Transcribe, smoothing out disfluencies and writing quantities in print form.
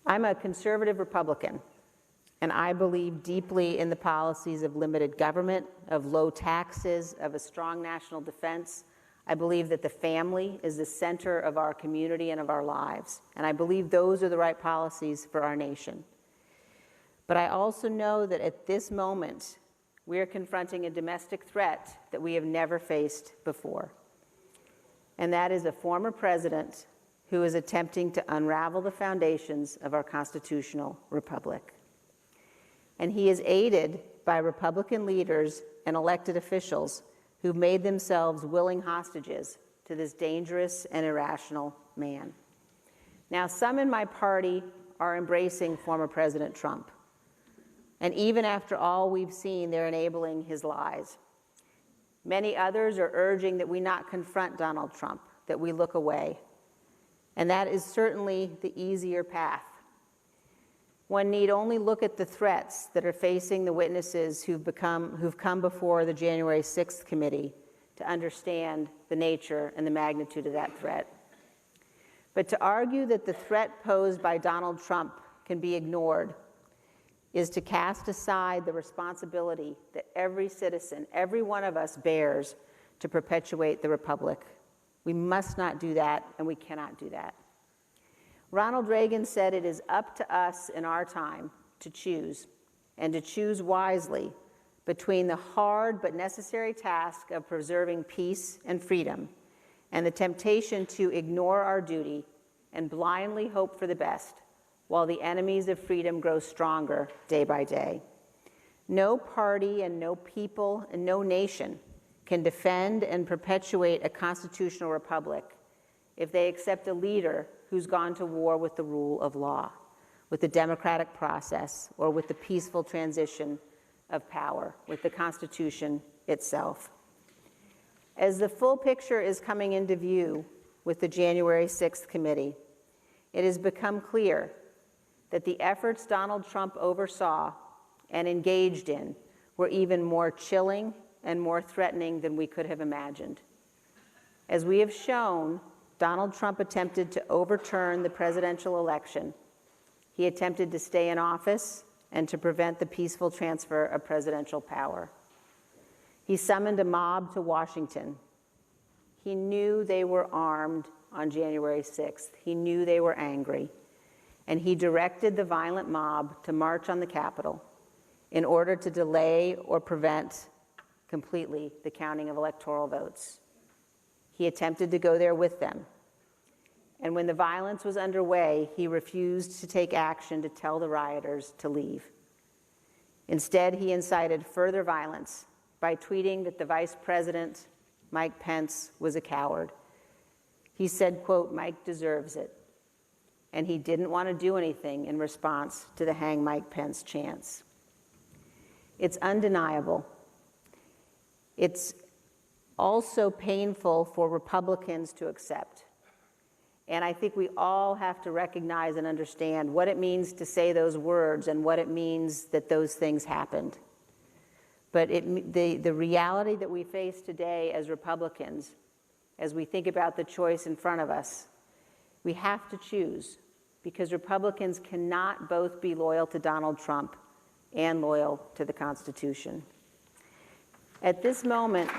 I'm a conservative Republican, and I believe deeply in the policies of limited government, of low taxes, of a strong national defense. I believe that the family is the center of our community and of our lives, and I believe those are the right policies for our nation. But I also know that at this moment, we are confronting a domestic threat that we have never faced before, and that is a former president who is attempting to unravel the foundations of our constitutional republic. And he is aided by Republican leaders and elected officials who've made themselves willing hostages to this dangerous and irrational man. Now, some in my party are embracing former President Trump. And even after all we've seen, they're enabling his lies. Many others are urging that we not confront Donald Trump, that we look away. And that is certainly the easier path. One need only look at the threats that are facing the witnesses who've come before the January 6th committee to understand the nature and the magnitude of that threat. But to argue that the threat posed by Donald Trump can be ignored is to cast aside the responsibility that every citizen, every one of us bears to perpetuate the republic. We must not do that, and we cannot do that. Ronald Reagan said it is up to us in our time to choose, and to choose wisely, between the hard but necessary task of preserving peace and freedom and the temptation to ignore our duty and blindly hope for the best while the enemies of freedom grow stronger day by day. No party and no people and no nation can defend and perpetuate a constitutional republic if they accept a leader who's gone to war with the rule of law, with the democratic process, or with the peaceful transition of power, with the Constitution itself. As the full picture is coming into view with the January 6th committee, it has become clear that the efforts Donald Trump oversaw and engaged in were even more chilling and more threatening than we could have imagined. As we have shown, Donald Trump attempted to overturn the presidential election. He attempted to stay in office and to prevent the peaceful transfer of presidential power. He summoned a mob to Washington. He knew they were armed on January 6th. He knew they were angry. And he directed the violent mob to march on the Capitol in order to delay or prevent completely the counting of electoral votes. He attempted to go there with them. And when the violence was underway, he refused to take action to tell the rioters to leave. Instead, he incited further violence by tweeting that the Vice President, Mike Pence, was a coward. He said, quote, "Mike deserves it." And he didn't want to do anything in response to the Hang Mike Pence chants. It's undeniable. It's also painful for Republicans to accept. And I think we all have to recognize and understand what it means to say those words and what it means that those things happened. But the reality that we face today as Republicans, as we think about the choice in front of us, we have to choose, because Republicans cannot both be loyal to Donald Trump and loyal to the Constitution. At this moment,